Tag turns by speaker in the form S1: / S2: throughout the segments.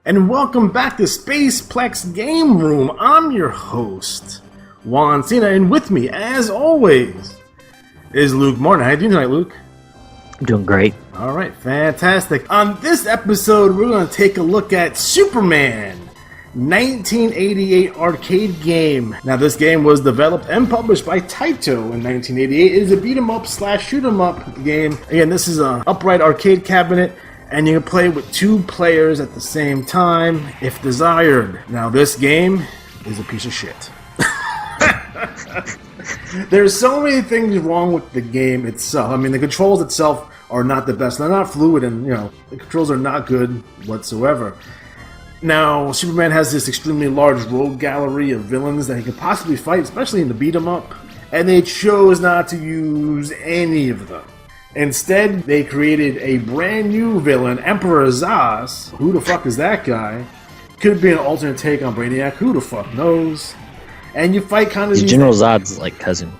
S1: And welcome back to Spaceplex Game Room. I'm your host, Juan, Cena, and with me, as always, is Luke Martin. How you doing tonight, Luke?
S2: I'm doing great.
S1: All right, fantastic. On this episode, we're going to take a look at Superman, 1988 arcade game. Now, this game was developed and published by Taito in 1988. It is a beat-em-up slash shoot-em-up game. Again, this is an upright arcade cabinet, and you can play with two players at the same time, if desired. Now, this game is a piece of shit. There's so many things wrong with the game itself. I mean, the controls itself are not the best. They're not fluid, and, the controls are not good whatsoever. Now, Superman has this extremely large rogue gallery of villains that he could possibly fight, especially in the beat-em-up, and they chose not to use any of them. Instead, they created a brand new villain, Emperor Zaz. Who the fuck is that guy? Could be an alternate take on Brainiac. Who the fuck knows? And you fight kind of...
S2: He's General Zod's, cousin.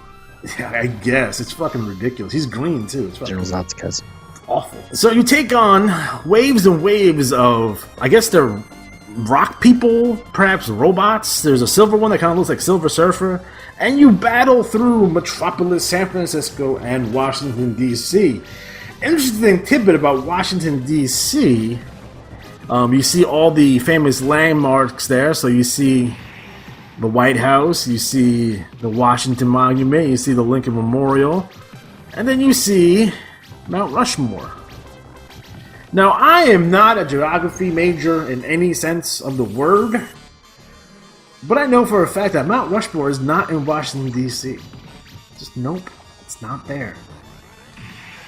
S1: Yeah, I guess. It's fucking ridiculous. He's green, too. It's
S2: General Zod's cousin.
S1: Awful. So you take on waves and waves of... I guess they're rock people, perhaps robots. There's a silver one that kind of looks like Silver Surfer. And you battle through Metropolis, San Francisco, and Washington, D.C. Interesting tidbit about Washington, D.C. You see all the famous landmarks there. So you see the White House, you see the Washington Monument, you see the Lincoln Memorial, and then you see Mount Rushmore. Now, I am not a geography major in any sense of the word, but I know for a fact that Mount Rushmore is not in Washington, D.C. Just nope, it's not there.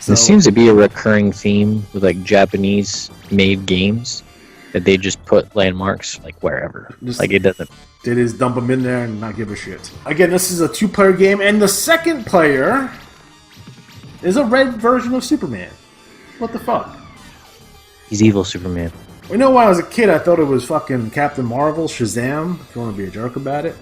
S1: So,
S2: there seems to be a recurring theme with Japanese-made games that they just put landmarks wherever. It doesn't.
S1: They just dump them in there and not give a shit. Again, this is a two-player game, and the second player is a red version of Superman. What the fuck?
S2: He's evil Superman.
S1: When I was a kid, I thought it was fucking Captain Marvel, Shazam, if you want to be a jerk about it.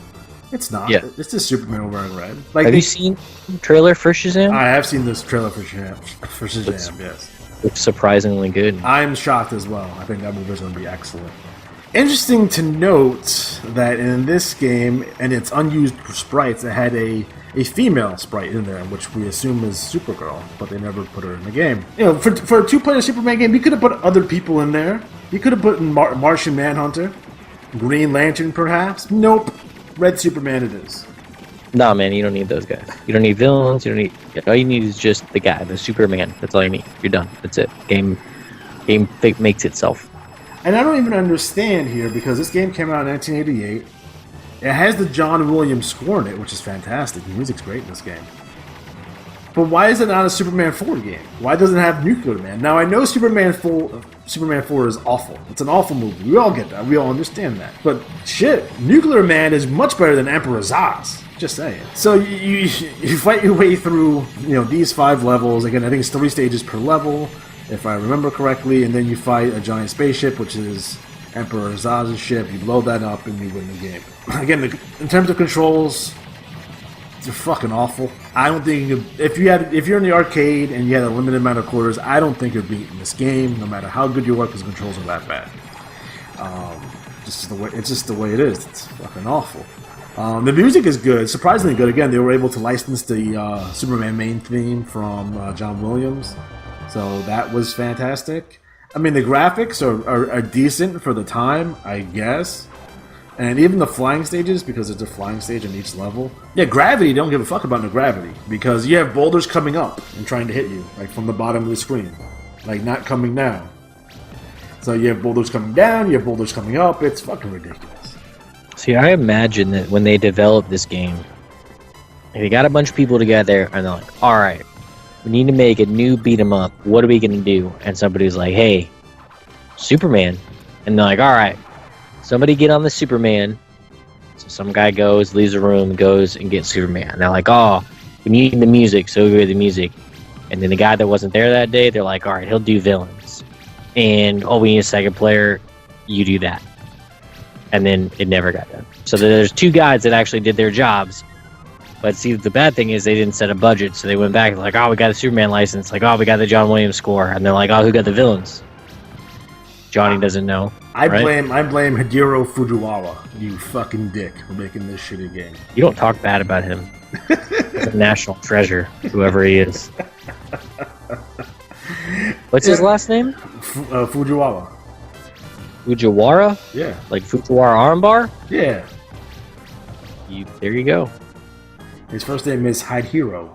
S1: It's not.
S2: Yeah.
S1: It's just Superman wearing red.
S2: Have you seen the trailer for Shazam?
S1: I have seen this trailer for Shazam, yes.
S2: Looks surprisingly good.
S1: I'm shocked as well. I think that movie is going to be excellent. Interesting to note that in this game, and its unused sprites, it had a female sprite in there, which we assume is Supergirl, but they never put her in the game. For a two-player Superman game, you could have put other people in there. You could have put Martian Manhunter, Green Lantern, perhaps. Nope. Red Superman it is.
S2: Nah, man, you don't need those guys. You don't need villains. All you need is just the guy, the Superman. That's all you need. You're done. That's it. Game makes itself.
S1: And I don't even understand here, because this game came out in 1988. It has the John Williams score in it, which is fantastic. The music's great in this game. But why is it not a Superman 4 game? Why doesn't it have Nuclear Man? Now, I know Superman 4 is awful. It's an awful movie. We all get that. We all understand that. But shit, Nuclear Man is much better than Emperor Zaz. Just saying. So you fight your way through these 5 levels. Again, I think it's 3 stages per level, if I remember correctly. And then you fight a giant spaceship, which is Emperor Zaz's ship. You blow that up and you win the game. Again, in terms of controls, they're fucking awful. I don't think if you're in the arcade and you had a limited amount of quarters, I don't think you're beating this game, no matter how good you are, because the controls are that bad. It's just the way it is. It's fucking awful. The music is good, surprisingly good. Again, they were able to license the Superman main theme from John Williams, so that was fantastic. I mean, the graphics are decent for the time, I guess. And even the flying stages, because there's a flying stage in each level. Yeah, gravity, don't give a fuck about the gravity. Because you have boulders coming up and trying to hit you, from the bottom of the screen. Not coming down. So you have boulders coming down, you have boulders coming up. It's fucking ridiculous.
S2: See, I imagine that when they developed this game, they got a bunch of people together and they're like, alright, we need to make a new beat 'em up. What are we going to do? And somebody's like, hey, Superman. And they're like, alright. Somebody get on the Superman. So some guy leaves the room, goes and gets Superman. And they're like, oh, we need the music, so we get the music. And then the guy that wasn't there that day, they're like, all right, he'll do villains. And, we need a second player, you do that. And then it never got done. So there's 2 guys that actually did their jobs. But see, the bad thing is they didn't set a budget, so they went back and like, we got a Superman license. We got the John Williams score. And they're like, who got the villains? Johnny doesn't know.
S1: I
S2: right?
S1: blame Hideo Fujiwara, you fucking dick, for making this shitty game.
S2: You don't talk bad about him. He's a national treasure, whoever he is. What's his last name?
S1: Fujiwara.
S2: Fujiwara?
S1: Yeah.
S2: Like Fujiwara armbar?
S1: Yeah.
S2: There you go.
S1: His first name is Hideo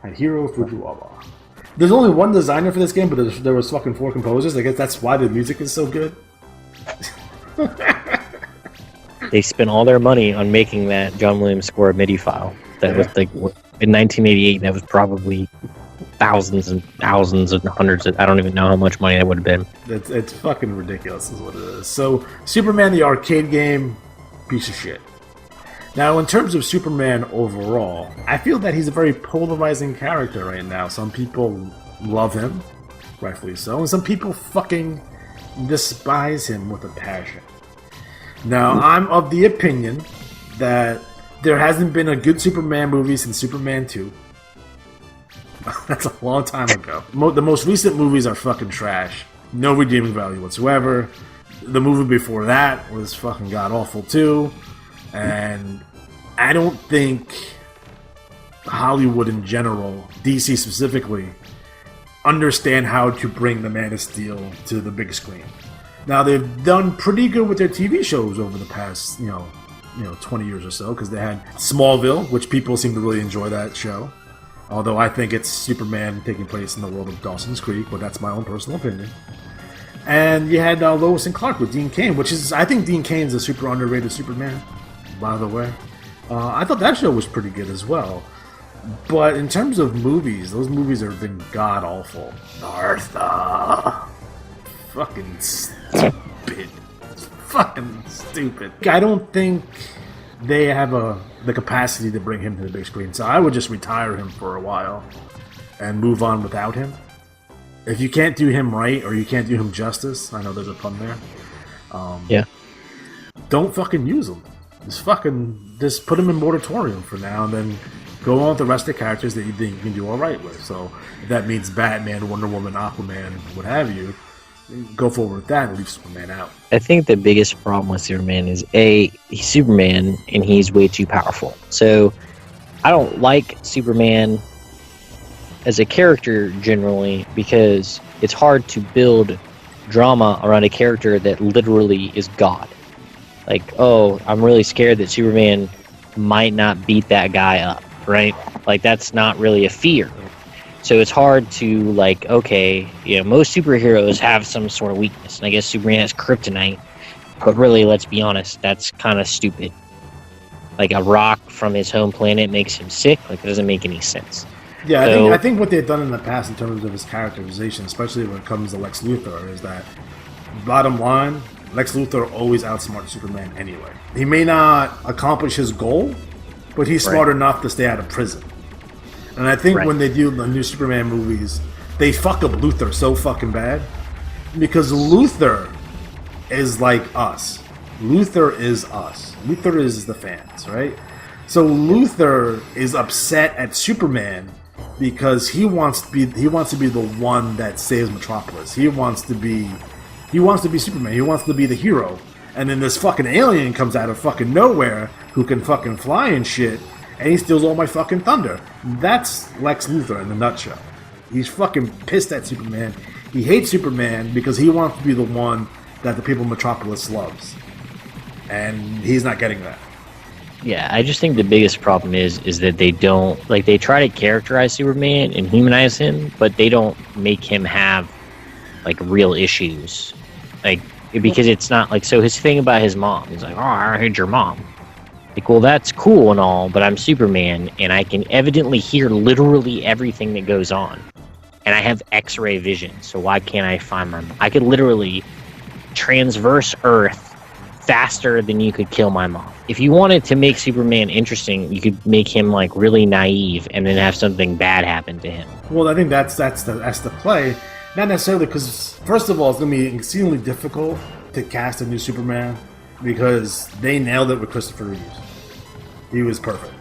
S1: Fujiwara. There's only one designer for this game, but there was fucking 4 composers. I guess that's why the music is so good.
S2: They spent all their money on making that John Williams score MIDI file. That was like in 1988. That was probably thousands and thousands and hundreds of, I don't even know how much money that would have been.
S1: It's fucking ridiculous, is what it is. So, Superman the arcade game, piece of shit. Now, in terms of Superman overall, I feel that he's a very polarizing character right now. Some people love him, rightfully so, and some people fucking despise him with a passion. Now, I'm of the opinion that there hasn't been a good Superman movie since Superman 2. That's a long time ago. The most recent movies are fucking trash. No redeeming value whatsoever. The movie before that was fucking god-awful too. And I don't think Hollywood in general, DC specifically, understand how to bring the Man of Steel to the big screen. Now, they've done pretty good with their TV shows over the past, 20 years or so, because they had Smallville, which people seem to really enjoy that show. Although I think it's Superman taking place in the world of Dawson's Creek, but that's my own personal opinion. And you had Lois and Clark with Dean Cain, I think Dean Cain's a super underrated Superman, by the way. I thought that show was pretty good as well. But in terms of movies, those movies have been god-awful. Martha. Fucking stupid. Fucking stupid. I don't think they have the capacity to bring him to the big screen, so I would just retire him for a while and move on without him. If you can't do him right, or you can't do him justice, I know there's a pun there.
S2: Yeah.
S1: Don't fucking use him. Just put him in moratorium for now, and then go on with the rest of the characters that you think you can do all right with. So if that means Batman, Wonder Woman, Aquaman, what have you, go forward with that and leave Superman out.
S2: I think the biggest problem with Superman is he's Superman and he's way too powerful. So I don't like Superman as a character generally because it's hard to build drama around a character that literally is God. Like, oh, I'm really scared that Superman might not beat that guy up, right? Like, that's not really a fear. So it's hard to, like, okay, most superheroes have some sort of weakness. And I guess Superman has kryptonite. But really, let's be honest, that's kind of stupid. Like, a rock from his home planet makes him sick. Like, it doesn't make any sense.
S1: Yeah, I think what they've done in the past in terms of his characterization, especially when it comes to Lex Luthor, is that, bottom line, Lex Luthor always outsmarts Superman anyway. He may not accomplish his goal, but he's smart enough to stay out of prison. And I think when they do the new Superman movies, they fuck up Luthor so fucking bad. Because Luthor is like us. Luthor is us. Luthor is the fans, right? So Luthor is upset at Superman because he wants to be the one that saves Metropolis. He wants to be Superman. He wants to be the hero. And then this fucking alien comes out of fucking nowhere who can fucking fly and shit, and he steals all my fucking thunder. That's Lex Luthor in a nutshell. He's fucking pissed at Superman. He hates Superman because he wants to be the one that the people of Metropolis loves. And he's not getting that.
S2: Yeah, I just think the biggest problem is that they don't, like, they try to characterize Superman and humanize him, but they don't make him have, like, real issues. Like, because it's not, like, so his thing about his mom, he's like, oh, I hate your mom. Like, well, that's cool and all, but I'm Superman, and I can evidently hear literally everything that goes on. And I have X-ray vision, so why can't I find my mom? I could literally transverse Earth faster than you could kill my mom. If you wanted to make Superman interesting, you could make him, like, really naive and then have something bad happen to him.
S1: Well, I think that's the play. Not necessarily because, first of all, it's going to be exceedingly difficult to cast a new Superman because they nailed it with Christopher Reeves. He was perfect.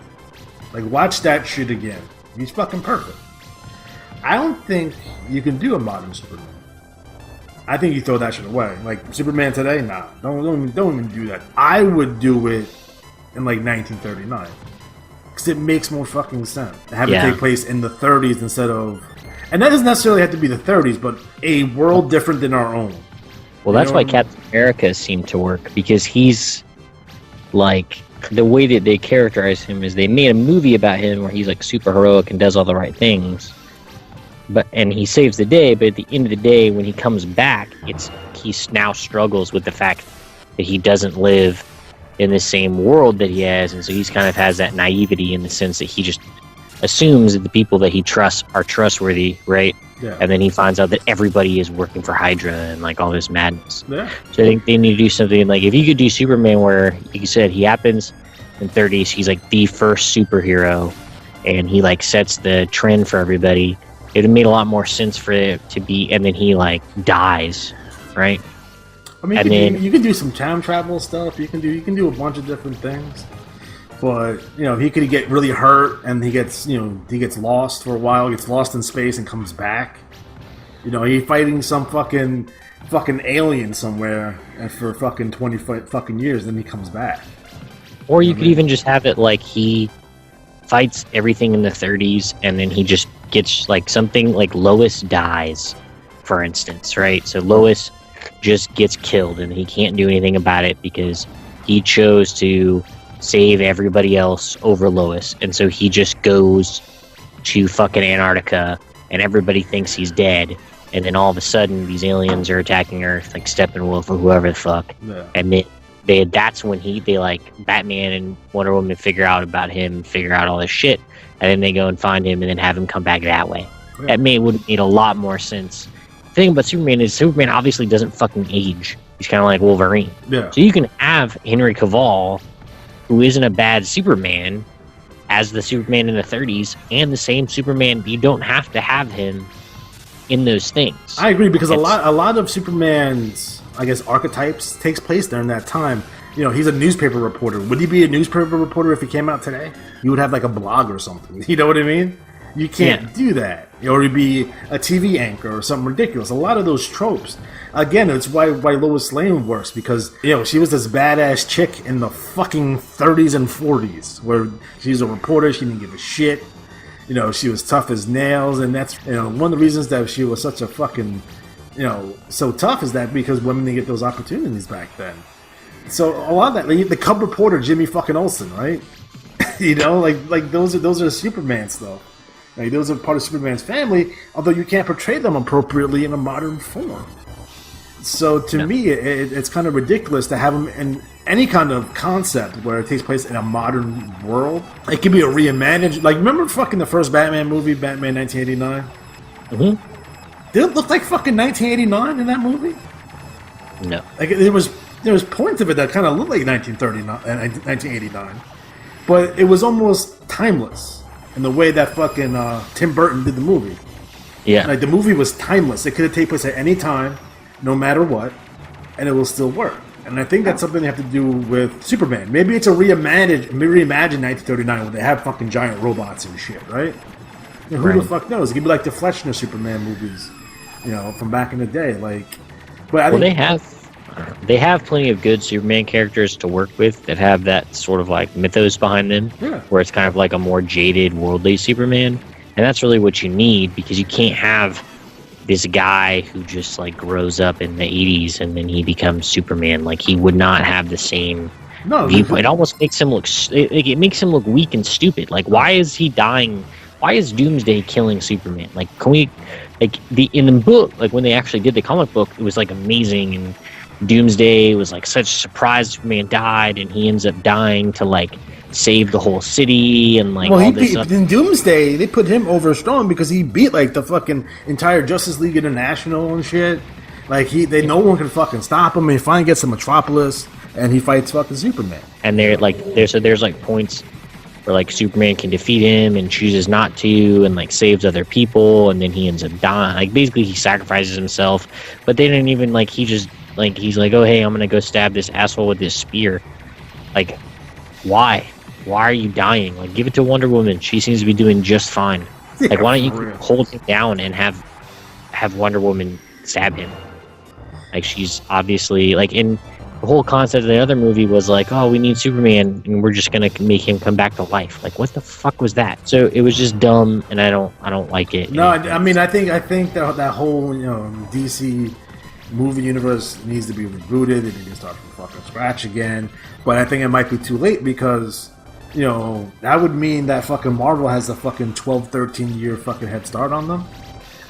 S1: Like, watch that shit again. He's fucking perfect. I don't think you can do a modern Superman. I think you throw that shit away. Like Superman today, nah, don't even do that. I would do it in like 1939 because it makes more fucking sense to have it take place in the 30s instead of, and that doesn't necessarily have to be the 30s, but a world different than our own.
S2: Well, that's why Captain America seemed to work, because he's like, the way that they characterize him is they made a movie about him where he's like super heroic and does all the right things, and he saves the day. But at the end of the day, when he comes back, he now struggles with the fact that he doesn't live in the same world that he has, and so he's kind of has that naivety in the sense that he just assumes that the people that he trusts are trustworthy, right?
S1: Yeah.
S2: And then he finds out that everybody is working for Hydra and like all this madness.
S1: Yeah.
S2: So I think they need to do something like, if you could do Superman where, like you said, he happens in 30s, he's like the first superhero, and he like sets the trend for everybody. It would have made a lot more sense for it to be, and then he like dies, right?
S1: I mean, you can do some time travel stuff. You can do a bunch of different things. But he could get really hurt, and he gets lost for a while, gets lost in space, and comes back. He's fighting some fucking alien somewhere for fucking 20 fucking years, then he comes back.
S2: Or you could even just have it like he fights everything in the 30s, and then he just gets like something like Lois dies, for instance, right? So Lois just gets killed, and he can't do anything about it because he chose to save everybody else over Lois, and so he just goes to fucking Antarctica, and everybody thinks he's dead, and then all of a sudden these aliens are attacking Earth, like Steppenwolf or whoever the fuck, and that's when they like Batman and Wonder Woman figure out about him, figure out all this shit, and then they go and find him and then have him come back that way. That would have made a lot more sense. The thing about Superman is Superman obviously doesn't fucking age. He's kind of like Wolverine.
S1: Yeah.
S2: So you can have Henry Cavill, who isn't a bad Superman, as the Superman in the 30s, and the same Superman. You don't have to have him in those things. I agree, because a lot of Superman's, I guess, archetypes takes place during that time. He's a newspaper reporter. Would he be a newspaper reporter if he came out today? You would have like a blog or something. You know what I mean? You can't do that. Or he'd be a TV anchor or something ridiculous. A lot of those tropes. Again, it's why Lois Lane works, because she was this badass chick in the fucking 30s and 40s, where she's a reporter, she didn't give a shit. She was tough as nails, and that's one of the reasons that she was such a fucking so tough is that because women didn't get those opportunities back then. So a lot of that, like the Cub reporter Jimmy fucking Olsen, right? like those are Superman stuff. Like those are part of Superman's family, although you can't portray them appropriately in a modern form. So to me, it's kind of ridiculous to have them in any kind of concept where it takes place in a modern world. It could be a reimagined. Like, remember fucking the first Batman movie, Batman 1989? Mm-hmm. Did it look like fucking 1989 in that movie? No. Like there was points of it that kind of looked like 1989, but it was almost timeless in the way that fucking Tim Burton did the movie. Yeah. Like the movie was timeless. It could have taken place at any time, no matter what, and it will still work. And I think that's something they have to do with Superman. Maybe it's a reimagined 1939 where they have fucking giant robots and shit, right? Who the fuck knows? It could be like the Fleschner Superman movies, from back in the day. Like, but I think they have plenty of good Superman characters to work with that have that sort of like mythos behind them, where it's kind of like a more jaded, worldly Superman, and that's really what you need, because you can't have this guy who just like grows up in the 80s and then he becomes Superman. Like, he would not have the same viewpoint. It almost makes him look it makes him look weak and stupid. Like, why is he dying? Why is Doomsday killing Superman? Like, can we in the book, like when they actually did the comic book, it was like amazing, and Doomsday was like such a surprise. Superman died, and he ends up dying to like save the whole city and like all this stuff. In Doomsday, they put him over strong because he beat like the fucking entire Justice League International and shit. Like no one can fucking stop him. And he finally gets to Metropolis and he fights fucking Superman. And there's like points where like Superman can defeat him and chooses not to, and like saves other people, and then he ends up dying. Like basically he sacrifices himself, but they didn't even like he's like, oh hey, I'm gonna go stab this asshole with this spear. Like, why? Why are you dying? Like, give it to Wonder Woman. She seems to be doing just fine. Like, why don't you hold him down and have Wonder Woman stab him? Like she's obviously like in the whole concept of the other movie was like, oh, we need Superman and we're just gonna make him come back to life. Like what the fuck was that? So it was just dumb, and I don't like it.
S1: No, I mean I think that whole DC movie universe needs to be rebooted. They need to start from fucking scratch again. But I think it might be too late because that would mean that fucking Marvel has a fucking 12, 13 year fucking head start on them.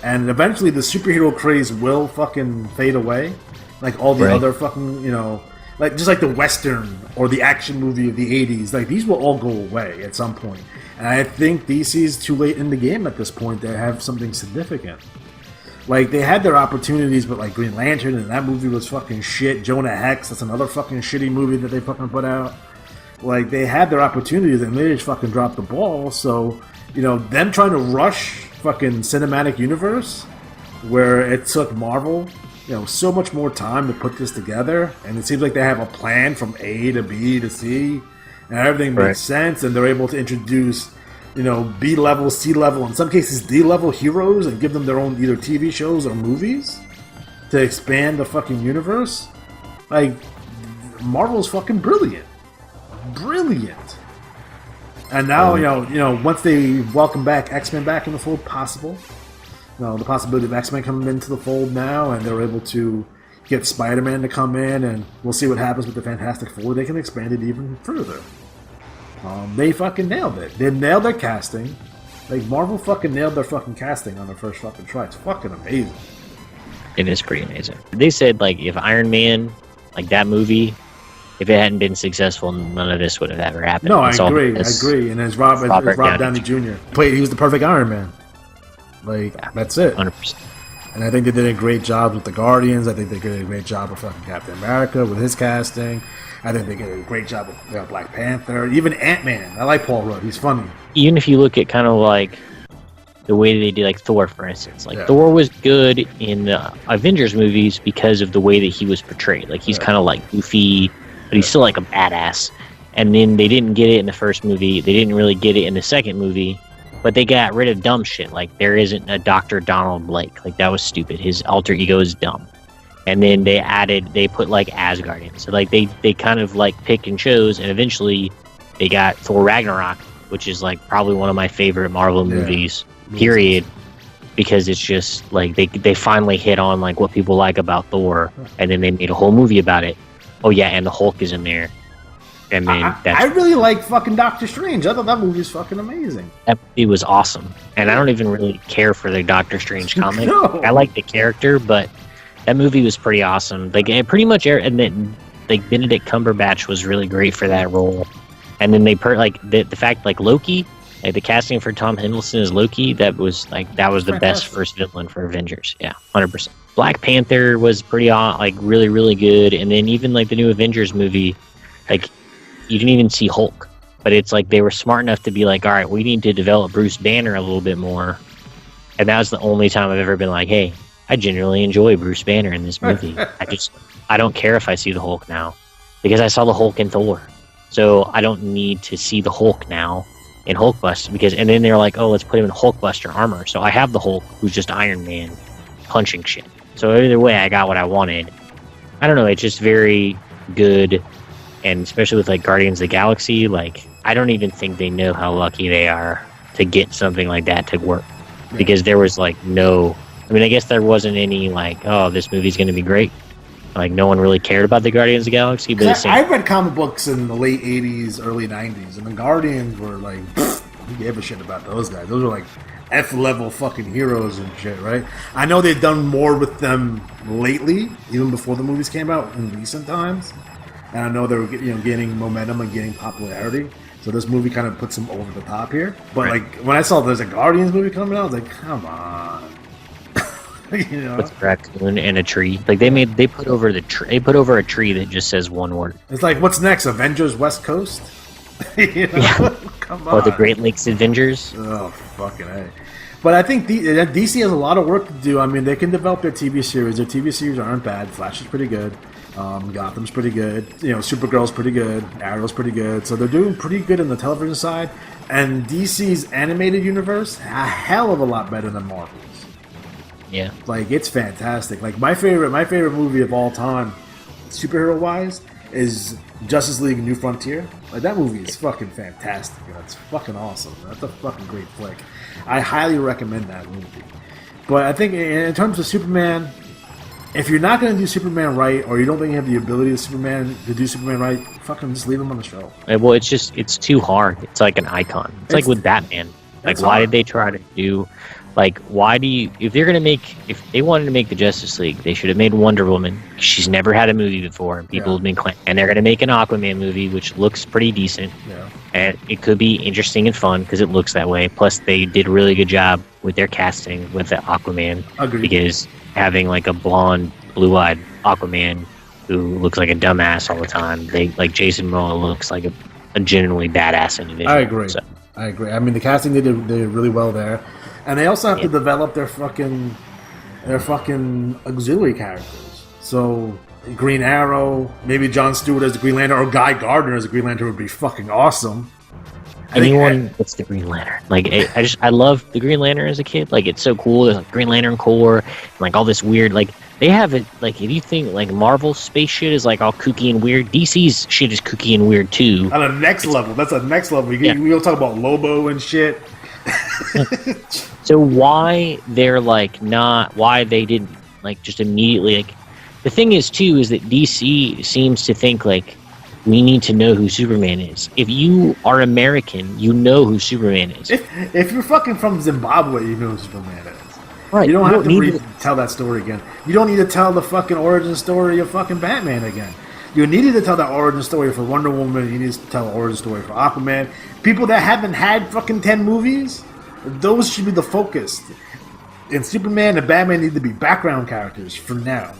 S1: And eventually the superhero craze will fucking fade away. Like all the other fucking, like just like the Western or the action movie of the 80s. Like these will all go away at some point. And I think DC's too late in the game at this point to have something significant. Like they had their opportunities, but like Green Lantern and that movie was fucking shit. Jonah Hex, that's another fucking shitty movie that they fucking put out. Like they had their opportunities and they just fucking dropped the ball. So, them trying to rush fucking cinematic universe where it took Marvel, so much more time to put this together, and it seems like they have a plan from A to B to C, and everything makes sense, and they're able to introduce B-level, C-level, in some cases D-level heroes and give them their own either TV shows or movies to expand the fucking universe. Like, Marvel's fucking brilliant. Brilliant. And now, once they welcome back X-Men back in the fold, possible. The possibility of X-Men coming into the fold now, and they're able to get Spider-Man to come in, and we'll see what happens with the Fantastic Four. They can expand it even further. They fucking nailed it. They nailed their casting. Like, Marvel fucking nailed their fucking casting on their first fucking try. It's fucking amazing.
S2: It is pretty amazing. They said, like, if Iron Man, like that movie, if it hadn't been successful, none of this would have ever happened.
S1: No, I agree. And as Rob Downey Jr. He was the perfect Iron Man. Like, that's it.
S2: 100%.
S1: And I think they did a great job with the Guardians. I think they did a great job with fucking Captain America with his casting. I think they did a great job with Black Panther. Even Ant-Man. I like Paul Rudd. He's funny.
S2: Even if you look at kind of like the way they did like Thor, for instance. Like Thor was good in the Avengers movies because of the way that he was portrayed. Like he's kind of like goofy, but he's still like a badass. And then they didn't get it in the first movie. They didn't really get it in the second movie. But they got rid of dumb shit. Like, there isn't a Dr. Donald Blake. Like, that was stupid. His alter ego is dumb. And then they put, like, Asgard in. So, like, they kind of, like, picked and chose. And eventually, they got Thor Ragnarok, which is, like, probably one of my favorite Marvel movies, period. Because it's just, like, they finally hit on, like, what people like about Thor. And then they made a whole movie about it. Oh, yeah, and the Hulk is in there. And then
S1: I really like fucking Doctor Strange. I thought that movie was fucking amazing.
S2: That movie was awesome. And I don't even really care for the Doctor Strange comic.
S1: No.
S2: I like the character, but that movie was pretty awesome. Like, it pretty much, and then, like, Benedict Cumberbatch was really great for that role. And then the fact, like, Loki, like, the casting for Tom Hiddleston as Loki, that was the best first villain for Avengers. Yeah, 100%. Black Panther was pretty, like, really, really good. And then even, like, the new Avengers movie, like, you didn't even see Hulk, but it's like they were smart enough to be like, all right, we need to develop Bruce Banner a little bit more. And that was the only time I've ever been like, hey, I genuinely enjoy Bruce Banner in this movie. I don't care if I see the Hulk now because I saw the Hulk in Thor. So I don't need to see the Hulk now in Hulkbuster and then they're like, oh, let's put him in Hulkbuster armor. So I have the Hulk who's just Iron Man punching shit. So either way, I got what I wanted. I don't know. It's just very good. And especially with like Guardians of the Galaxy, like I don't even think they know how lucky they are to get something like that to work. Because there was like I guess there wasn't any like, oh, this movie's going to be great. Like no one really cared about the Guardians of the Galaxy. But
S1: I read comic books in the late 80s, early 90s, and the Guardians were like, who gave a shit about those guys? Those were like F-level fucking heroes and shit, right? I know they've done more with them lately, even before the movies came out in recent times. And I know they were gaining momentum and gaining popularity. So this movie kind of puts them over the top here. But like when I saw there's a Guardians movie coming out, I was like, come on. With
S2: a raccoon and a tree. Like they put over a tree that just says one word.
S1: It's like, what's next? Avengers West Coast? Come on.
S2: Or the Great Lakes Avengers.
S1: Oh, fucking A. But I think DC has a lot of work to do. I mean, they can develop their TV series. Their TV series aren't bad. Flash is pretty good. Gotham's pretty good. Supergirl's pretty good. Arrow's pretty good. So they're doing pretty good on the television side. And DC's animated universe, a hell of a lot better than Marvel's.
S2: Yeah.
S1: Like, it's fantastic. Like, my favorite movie of all time, superhero wise, is Justice League New Frontier. Like, that movie is fucking fantastic. It's fucking awesome. That's a fucking great flick. I highly recommend that movie. But I think in terms of Superman, if you're not going to do Superman right, or you don't think you have the ability to do Superman right, fucking just leave him on the show.
S2: Well, it's too hard. It's like an icon. It's like with Batman. Like, why did they try to do... Like, why do you... If they wanted to make the Justice League, they should have made Wonder Woman. She's never had a movie before. People have been claiming... And they're going to make an Aquaman movie, which looks pretty decent. Yeah. And it could be interesting and fun, because it looks that way. Plus, they did a really good job with their casting with the Aquaman.
S1: Agreed.
S2: Because having, like, a blonde, blue-eyed Aquaman who looks like a dumbass all the time, Jason Momoa looks like a genuinely badass individual.
S1: I agree. I agree. I mean, the casting they did really well there. And they also have to develop their fucking auxiliary characters. So Green Arrow, maybe Jon Stewart as the Green Lantern, or Guy Gardner as the Green Lantern would be fucking awesome.
S2: Anyone that's the Green Lantern. Like, I love the Green Lantern as a kid. Like, it's so cool. There's like Green Lantern Corps, and like all this weird, like, they have it, like, if you think like Marvel space shit is like all kooky and weird, DC's shit is kooky and weird too.
S1: On the next level. That's a next level. We'll talk about Lobo and shit.
S2: So why they didn't like just immediately, like, the thing is too is that DC seems to think like we need to know who Superman is. If you are American, you know who Superman is.
S1: If you're fucking from Zimbabwe, you know who Superman is.
S2: Right.
S1: You don't have to tell that story again. You don't need to tell the fucking origin story of fucking Batman again. You needed to tell that origin story for Wonder Woman. You need to tell the origin story for Aquaman. People that haven't had fucking 10 movies, those should be the focus. And Superman and Batman need to be background characters for now.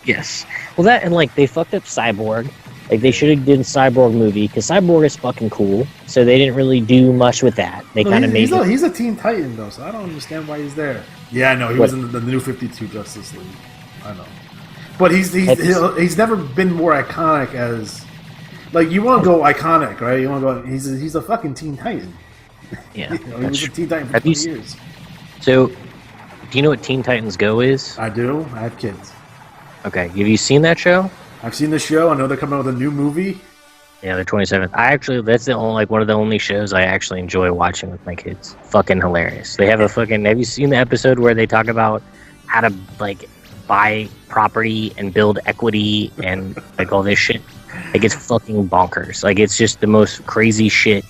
S2: Yes. Well, that, and like, they fucked up Cyborg. Like, they should have did a Cyborg movie, because Cyborg is fucking cool. So they didn't really do much with that. They kind of made
S1: he's a Teen Titan, though, so I don't understand why he's there. Yeah, I know. He was in the New 52 Justice League. I know. But he's never been more iconic as... Like, you want to go iconic, right? You want to go... He's a fucking Teen Titan.
S2: Yeah.
S1: He was a Teen Titan for 20 years.
S2: So, do you know what Teen Titans Go is?
S1: I do. I have kids.
S2: Okay. Have you seen that show?
S1: I've seen the show. I know they're coming out with a new movie.
S2: Yeah, they're 27th. That's one of the only shows I actually enjoy watching with my kids. Fucking hilarious. They have have you seen the episode where they talk about how to, like, buy property and build equity and, like, all this shit? Like, it's fucking bonkers. Like, it's just the most crazy shit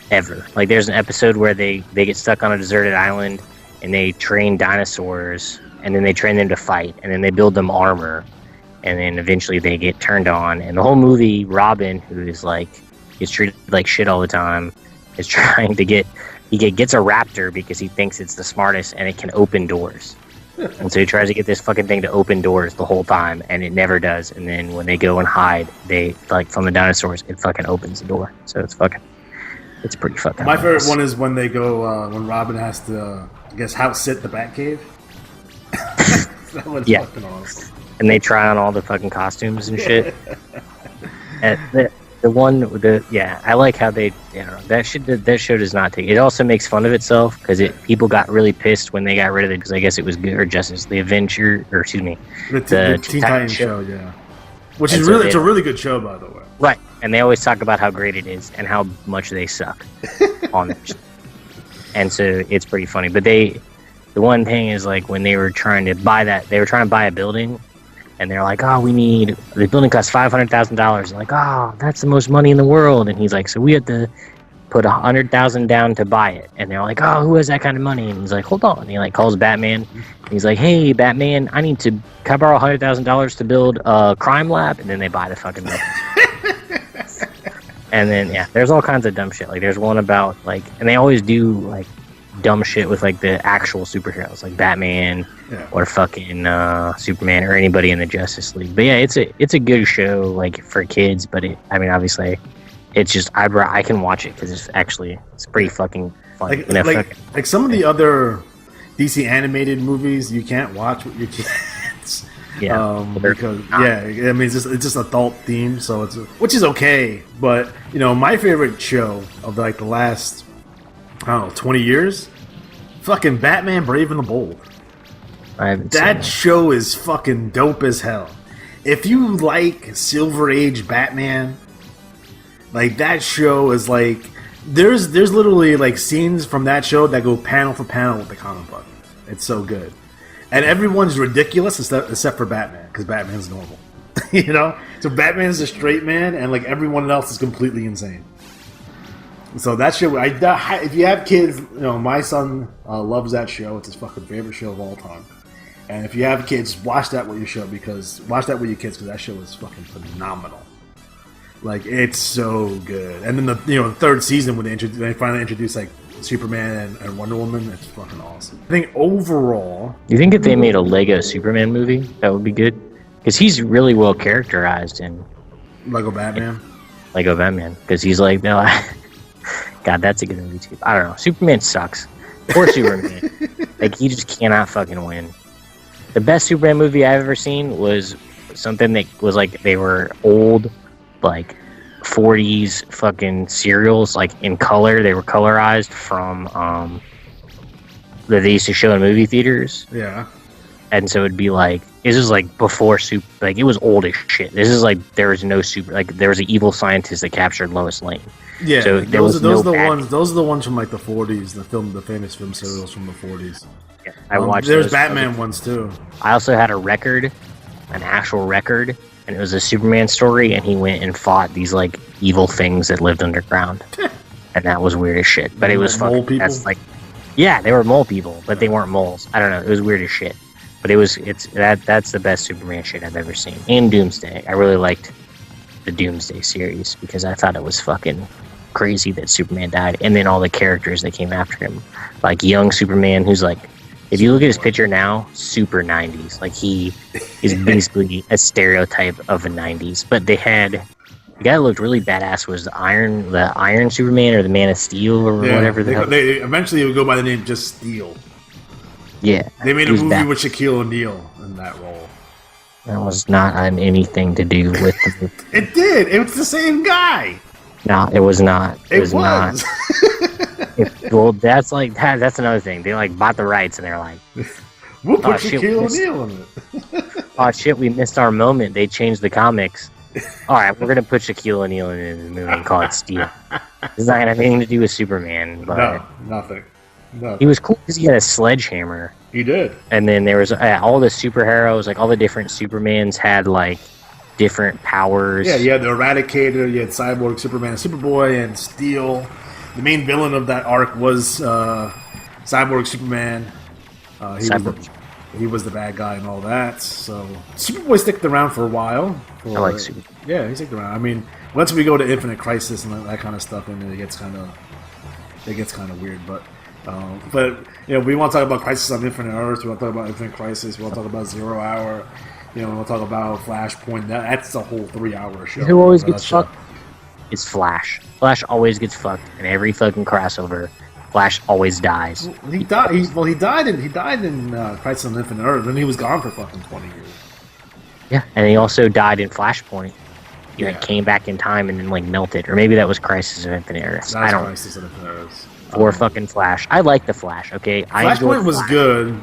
S2: ever. Like, there's an episode where they get stuck on a deserted island and they train dinosaurs, and then they train them to fight, and then they build them armor, and then eventually they get turned on. And the whole movie, Robin, who is like, gets treated like shit all the time, is trying to gets a raptor because he thinks it's the smartest and it can open doors. And so he tries to get this fucking thing to open doors the whole time, and it never does. And then when they go and hide, they, like, from the dinosaurs, it fucking opens the door. So it's pretty fucking
S1: My favorite one is when they go, when Robin has to, I guess, house sit the Batcave. That one's fucking awesome.
S2: And they try on all the fucking costumes and shit. And I like how they, that show does not take. It also makes fun of itself because people got really pissed when they got rid of it because I guess it was good or Justice the
S1: Teen Titans show, yeah. Which is really, it's a really good show, by the way.
S2: Right, and they always talk about how great it is and how much they suck on it. And so it's pretty funny. But the one thing is, like, when they were trying to buy a building. And they're like, the building costs $500,000. Like, that's the most money in the world. And he's like, so we have to put $100,000 down to buy it. And they're like, who has that kind of money? And he's like, hold on. And he, like, calls Batman. And he's like, hey, Batman, can I borrow $100,000 to build a crime lab? And then they buy the fucking building. And then, there's all kinds of dumb shit. Like, there's one about, like, and they always do, like, dumb shit with, like, the actual superheroes, like Batman or fucking Superman or anybody in the Justice League. But yeah, it's a good show, like, for kids. But obviously, it's just I can watch it because it's pretty fucking fun.
S1: Like some of the other DC animated movies, you can't watch with your kids.
S2: Yeah,
S1: because I mean it's just adult themed, so which is okay. But my favorite show of like the last 20 years, fucking Batman Brave and the Bold.
S2: I haven't seen
S1: That
S2: it.
S1: show is fucking dope as hell. If you like Silver Age Batman, like that show is like there's literally like scenes from that show that go panel for panel with the comic book. It's so good, and everyone's ridiculous except for Batman because Batman's normal, you know. So Batman's a straight man, and like everyone else is completely insane. So that show, if you have kids, you know, my son loves that show. It's his fucking favorite show of all time. And if you have kids, watch that with your kids because that show is fucking phenomenal. Like it's so good. And then the third season when they finally introduce like Superman and Wonder Woman, it's fucking awesome. I think overall,
S2: You think if they made a Lego Superman movie, that would be good? Because he's really well characterized in
S1: Lego Batman.
S2: Lego Batman. Because he's like, no, God, that's a good movie too. I don't know. Superman sucks. Poor Superman. Like he just cannot fucking win. The best Superman movie I've ever seen was something that was like they were old, like 40s fucking serials, like in color. They were colorized from that they used to show in movie theaters.
S1: Yeah.
S2: And so it'd be like this is like before super, like it was old as shit. This is like there was no super, like there was an evil scientist that captured Lois Lane.
S1: Yeah,
S2: so
S1: those are the ones from like the 40s, the famous film serials from the 40s.
S2: Yeah, I watched.
S1: There's Batman ones too.
S2: I also had an actual record, and it was a Superman story, and he went and fought these like evil things that lived underground, and that was weird as shit. But it was
S1: mole
S2: fucking.
S1: people?
S2: That's like, yeah, they were mole people, but they weren't moles. I don't know. It was weird as shit. But that's the best Superman shit I've ever seen. And Doomsday. I really liked the Doomsday series because I thought it was fucking crazy that Superman died, and then all the characters that came after him, like young Superman, who's like, if you look at his picture now, super 90s. Like he is basically a stereotype of the 90s. But they had the guy that looked really badass was the Iron Superman or the Man of Steel or whatever.
S1: They eventually would go by the name just Steel.
S2: Yeah,
S1: they made a movie with Shaquille O'Neal in that role.
S2: That was not anything to do with the movie.
S1: It did. It was the same guy.
S2: No, it was not. It was
S1: not.
S2: Well, that's another thing. They like bought the rights and they're like,
S1: we'll put Shaquille O'Neal in it.
S2: Oh shit, we missed our moment. They changed the comics. All right, we're gonna put Shaquille O'Neal in the movie and call it Steel. It's not gonna have anything to do with Superman. But
S1: no, nothing. No.
S2: He was cool because he had a sledgehammer.
S1: He did.
S2: And then there was all the superheroes, like all the different Supermans had like different powers.
S1: Yeah, you had the Eradicator, you had Cyborg, Superman, Superboy, and Steel. The main villain of that arc was Cyborg Superman. He was the bad guy and all that. So Superboy sticked around for a while.
S2: I like Superboy.
S1: Yeah, he sticked around. I mean, once we go to Infinite Crisis and that kind of stuff, and it gets kind of weird. But you know, we want to talk about Crisis on Infinite Earths. We want to talk about Infinite Crisis. We want to talk about 0 Hour. You know, we'll talk about Flashpoint. That's a whole 3-hour show.
S2: Who always gets fucked? It's Flash. Flash always gets fucked in every fucking crossover. Flash always dies.
S1: He died. He died in Crisis on Infinite Earth, and he was gone for fucking 20 years.
S2: Yeah, and he also died in Flashpoint. He like came back in time and then like melted, or maybe that was Crisis of Infinite Earths. I don't.
S1: Crisis of Infinite Earths.
S2: Or fucking Flash. I like the Flash. Okay,
S1: Flashpoint was good.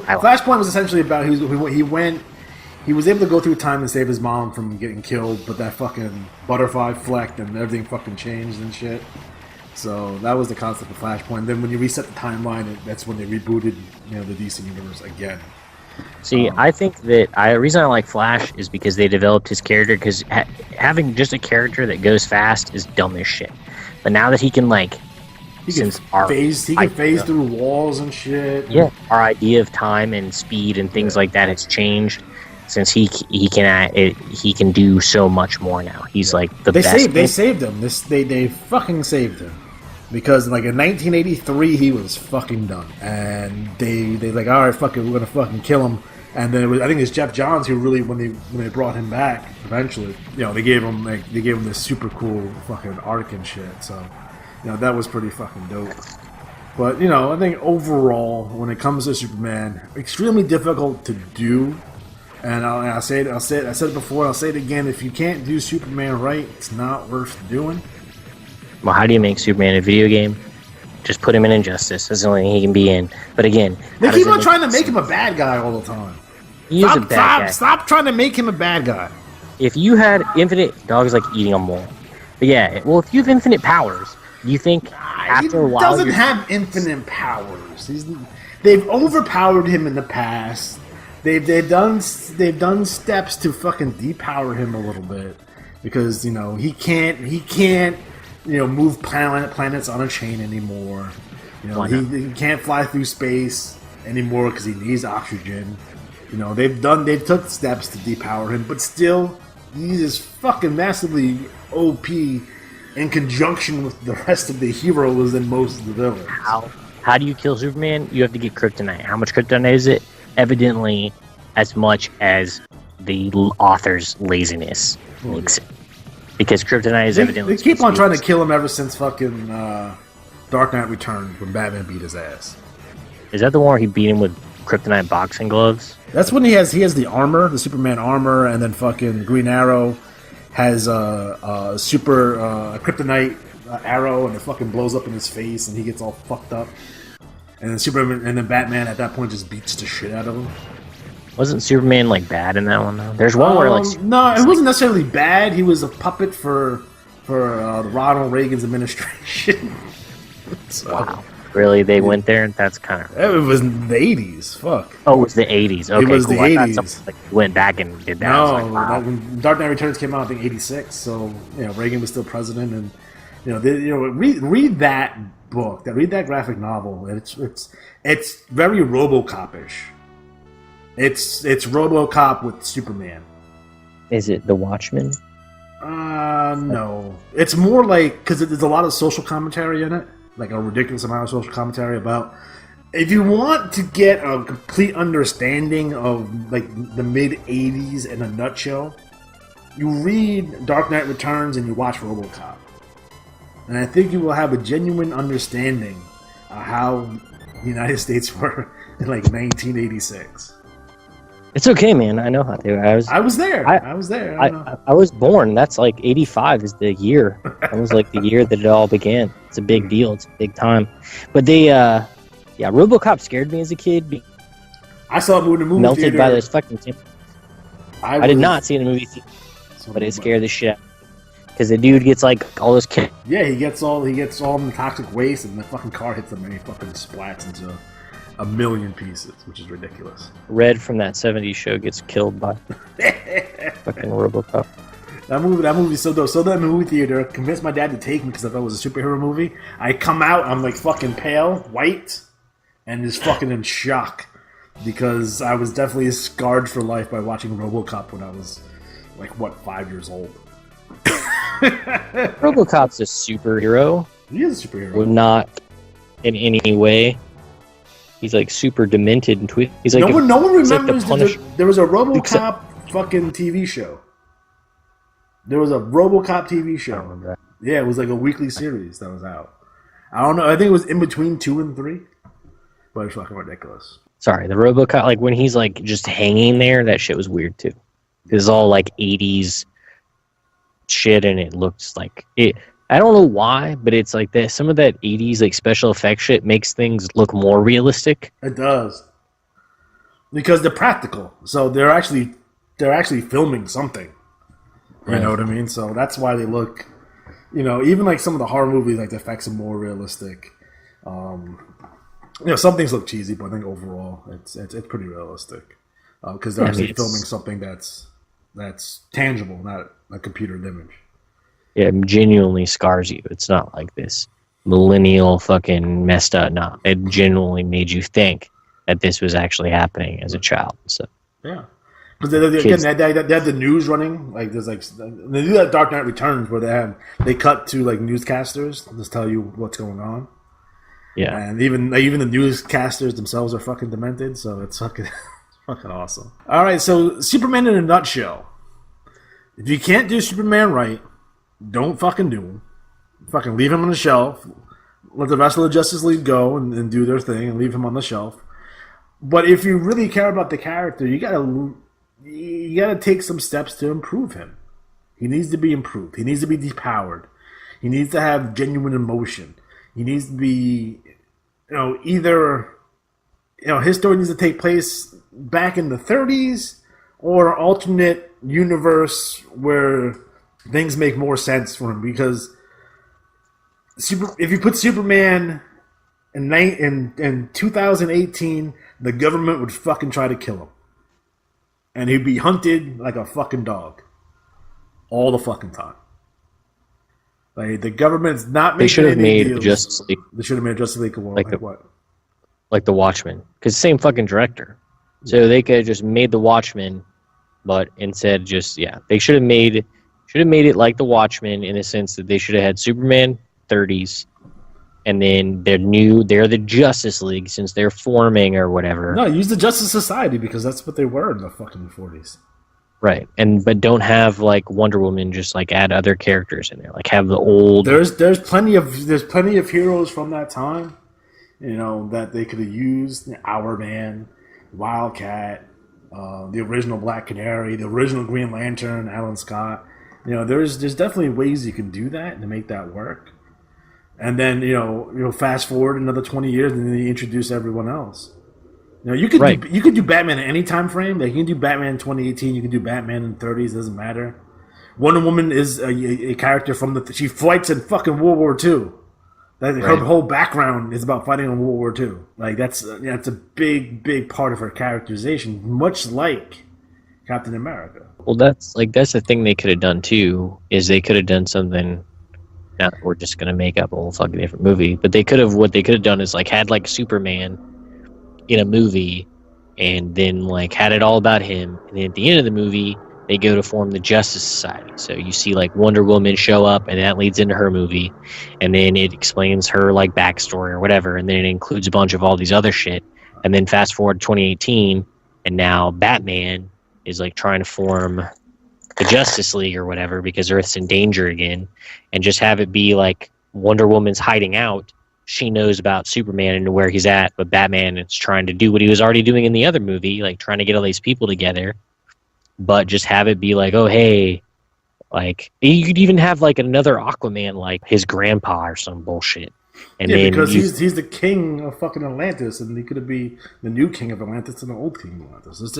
S1: Flashpoint was essentially about he was able to go through time and save his mom from getting killed, but that fucking butterfly flecked and everything fucking changed and shit. So that was the concept of Flashpoint. Then when you reset the timeline, that's when they rebooted, you know, the DC universe again.
S2: See, I think that the reason I like Flash is because they developed his character. Because having just a character that goes fast is dumb as shit. But now that he can
S1: phase through walls and shit.
S2: Yeah, our idea of time and speed and things like that has changed. Since he can do so much more now. He's like the best.
S1: They saved him. They fucking saved him. Because like in 1983 he was fucking done. And they like, all right, fuck it, we're gonna fucking kill him. And then I think it's Jeff Johns who really when they brought him back eventually, you know, they gave him this super cool fucking arc and shit. So, you know, that was pretty fucking dope. But, you know, I think overall when it comes to Superman, extremely difficult to do. And I said it before, I'll say it again, if you can't do Superman right, it's not worth doing.
S2: Well, how do you make Superman a video game? Just put him in Injustice. That's the only thing he can be in. But again,
S1: they keep on trying to make him a bad guy all the time.
S2: He is a bad guy.
S1: Stop trying to make him a bad guy.
S2: If you had infinite... Dog's like eating a mole. But yeah, well, if you have infinite powers, do you think after a while...
S1: He doesn't have infinite powers. They've overpowered him in the past. They've done steps to fucking depower him a little bit. Because, you know, he can't move planets on a chain anymore. You know, he can't fly through space anymore because he needs oxygen. You know, they've took steps to depower him, but still, he's just fucking massively OP in conjunction with the rest of the heroes and most of the villains.
S2: How do you kill Superman? You have to get kryptonite. How much kryptonite is it? Evidently, as much as the author's laziness makes it. Because kryptonite is evidently...
S1: They keep on trying to kill him ever since fucking Dark Knight Returns, when Batman beat his ass.
S2: Is that the one where he beat him with kryptonite boxing gloves?
S1: That's when he has the armor, the Superman armor, and then fucking Green Arrow has a super kryptonite arrow, and it fucking blows up in his face, and he gets all fucked up. And then Superman and then Batman at that point just beats the shit out of him.
S2: Wasn't Superman like bad in that one though? There's one where like
S1: no, it wasn't necessarily bad. He was a puppet for Ronald Reagan's administration. So,
S2: wow, really? They went there? That's kind of...
S1: It was in the 80s. Fuck.
S2: Oh, it was the 80s. Okay,
S1: it was
S2: cool.
S1: the 80s.
S2: Like, went back and did that.
S1: No,
S2: like, wow.
S1: When Dark Knight Returns came out, I think 86. So you know, Reagan was still president, and read that book, read that graphic novel. It's very RoboCop-ish. It's RoboCop with Superman.
S2: Is it The Watchmen?
S1: No. It's more like, because there's a lot of social commentary in it, like a ridiculous amount of social commentary about, if you want to get a complete understanding of like the mid 80s in a nutshell, you read Dark Knight Returns and you watch RoboCop. And I think you will have a genuine understanding of how the United States were in like 1986.
S2: It's okay, man. I know how they were. I was
S1: there. I was there.
S2: I was born. That's like 85 is the year. That was like the year that it all began. It's a big deal. It's a big time. But RoboCop scared me as a kid.
S1: I saw it in the movie
S2: melted
S1: theater.
S2: by this fucking thing. I did not see it in the movie theater, but it scared the shit out. Because the dude gets like all this
S1: Yeah, he gets all the toxic waste, and the fucking car hits him, and he fucking splats into a million pieces, which is ridiculous.
S2: Red from that 70s show gets killed by fucking RoboCop.
S1: That movie's so dope. So that movie theater, convinced my dad to take me because I thought it was a superhero movie. I come out, I'm like fucking pale, white, and just fucking in shock. Because I was definitely scarred for life by watching RoboCop when I was, 5 years old.
S2: RoboCop's a superhero.
S1: He is a superhero.
S2: Well, not in any way. He's like super demented and tweet. He's like
S1: no one remembers
S2: like
S1: there was a RoboCop fucking TV show. There was a RoboCop TV show. Yeah, it was like a weekly series that was out. I don't know. I think it was in between 2 and 3, but it's fucking ridiculous.
S2: Sorry, the RoboCop, like when he's like just hanging there, that shit was weird too. It's all like 80s shit, and it looks like it. I don't know why, but it's like that. Some of that 80s like special effects shit makes things look more realistic.
S1: It does, because they're practical. So they're actually filming something. You know what I mean? So that's why they look. Even like some of the horror movies, like the effects are more realistic. Some things look cheesy, but I think overall it's pretty realistic because they're actually filming something that's tangible, not a computered image.
S2: Yeah, it genuinely scars you. It's not like this millennial fucking messed up. No, it genuinely made you think that this was actually happening as a child. So
S1: yeah, because they had the news running. Like there's like they do that Dark Knight Returns where they cut to like newscasters to just tell you what's going on.
S2: Yeah,
S1: and even the newscasters themselves are fucking demented. So it's fucking awesome. All right, so Superman in a nutshell. If you can't do Superman right, don't fucking do him. Fucking leave him on the shelf. Let the rest of the Justice League go and do their thing and leave him on the shelf. But if you really care about the character, you gotta take some steps to improve him. He needs to be improved. He needs to be depowered. He needs to have genuine emotion. He needs to be, either, his story needs to take place back in the 30s or alternate universe where things make more sense for him. Because if you put Superman in 2018, the government would fucking try to kill him. And he'd be hunted like a fucking dog. All the fucking time. Like, the government's not making.
S2: They should have made
S1: deals.
S2: Justice League.
S1: They should have made Justice League
S2: Like
S1: what?
S2: Like the Watchmen, because same fucking director. So they could have just made the Watchmen, but instead they should have made it like the Watchmen in the sense that they should have had Superman 30s, and then they're the Justice League since they're forming or whatever.
S1: No, use the Justice Society because that's what they were in the fucking 40s.
S2: Right, but don't have like Wonder Woman, just like add other characters in there, like have the old.
S1: There's plenty of heroes from that time, that they could have used. Our Man, Wildcat, the original Black Canary, the original Green Lantern, Alan Scott. There's definitely ways you can do that to make that work. And then fast forward another 20 years, and then you introduce everyone else. You could do Batman in any time frame. Like, you can do Batman in 2018. You can do Batman in the 30s. Doesn't matter. Wonder Woman is a character from she fights in fucking World War II. Her whole background is about fighting in World War II. Like, that's a big part of her characterization, much like Captain America.
S2: Well, that's the thing they could have done too. Is they could have done something. Now we're just gonna make up a whole fucking different movie, but what they could have done is like had like Superman in a movie, and then like had it all about him, and then at the end of the movie they go to form the Justice Society. So you see like Wonder Woman show up, and that leads into her movie, and then it explains her like backstory or whatever, and then it includes a bunch of all these other shit, and then fast forward to 2018, and now Batman is like trying to form the Justice League or whatever because Earth's in danger again, and just have it be like Wonder Woman's hiding out. She knows about Superman and where he's at, but Batman is trying to do what he was already doing in the other movie, like trying to get all these people together. But just have it be like, oh, hey, like you could even have like another Aquaman, like his grandpa or some bullshit. And then
S1: because he's the king of fucking Atlantis, and he could be the new king of Atlantis and the old king of Atlantis.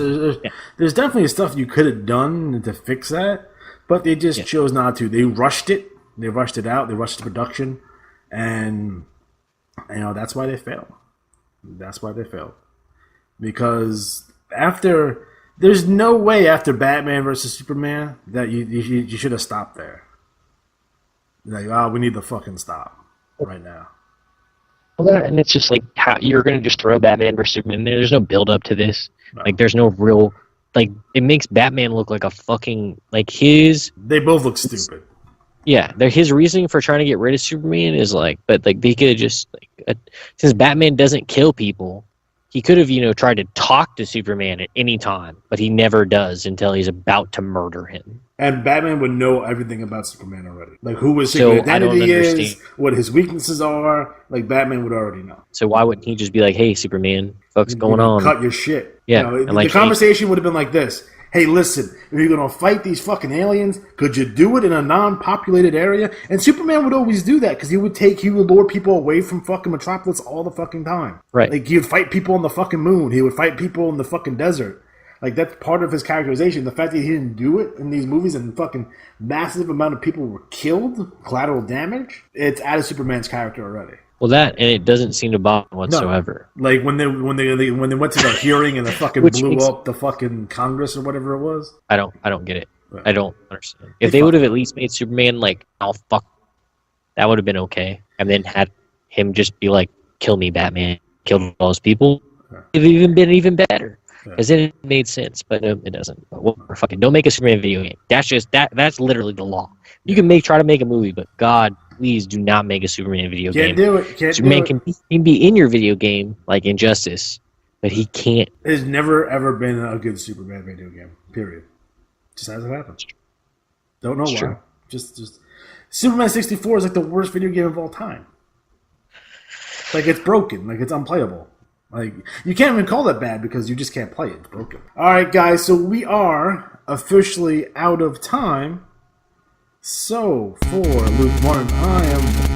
S1: There's definitely stuff you could have done to fix that, but they just chose not to. They rushed it. They rushed it out. They rushed the production, and that's why they failed. That's why they failed. Because there's no way after Batman versus Superman that you should have stopped there. Like, we need to fucking stop right now.
S2: Well, and it's just like how you're gonna just throw Batman versus Superman. There's no build up to this. No. Like, there's no real like. It makes Batman look like a fucking like his.
S1: They both look stupid.
S2: Yeah, his reasoning for trying to get rid of Superman is like, but like they could have just like, since Batman doesn't kill people, he could have tried to talk to Superman at any time, but he never does until he's about to murder him.
S1: And Batman would know everything about Superman already, like who his secret identity is, what his weaknesses are. Like, Batman would already know.
S2: So why wouldn't he just be like, "Hey, Superman, what's going on?
S1: Cut your shit."
S2: Yeah,
S1: and like, the conversation would have been like this. Hey, listen, if you're going to fight these fucking aliens, could you do it in a non-populated area? And Superman would always do that because he would lure people away from fucking Metropolis all the fucking time.
S2: Right.
S1: Like, he would fight people on the fucking moon. He would fight people in the fucking desert. Like, that's part of his characterization. The fact that he didn't do it in these movies and fucking massive amount of people were killed, collateral damage, it's out of Superman's character already.
S2: Well, that, and it doesn't seem to bother whatsoever.
S1: No. Like when they went to the hearing and the fucking blew up the fucking Congress or whatever it was.
S2: I don't get it. Right. I don't understand. If they would have at least made Superman like, oh fuck, that would have been okay, and then had him just be like, kill me, Batman, kill all those people. Right. It would have been even better. Because then it made sense, but no, it doesn't. But fucking don't make a Superman video game. That's just that's literally the law. You can try to make a movie, but God, please do not make a Superman video game.
S1: Can't do it.
S2: Superman can be in your video game, like Injustice, but he can't.
S1: There's never ever been a good Superman video game. Period. Just hasn't happened. Don't know why. True. Just Superman 64 is like the worst video game of all time. Like, it's broken. Like, it's unplayable. Like, you can't even call that bad because you just can't play it. It's broken. All right, guys. So we are officially out of time. So for Luke Martin, I am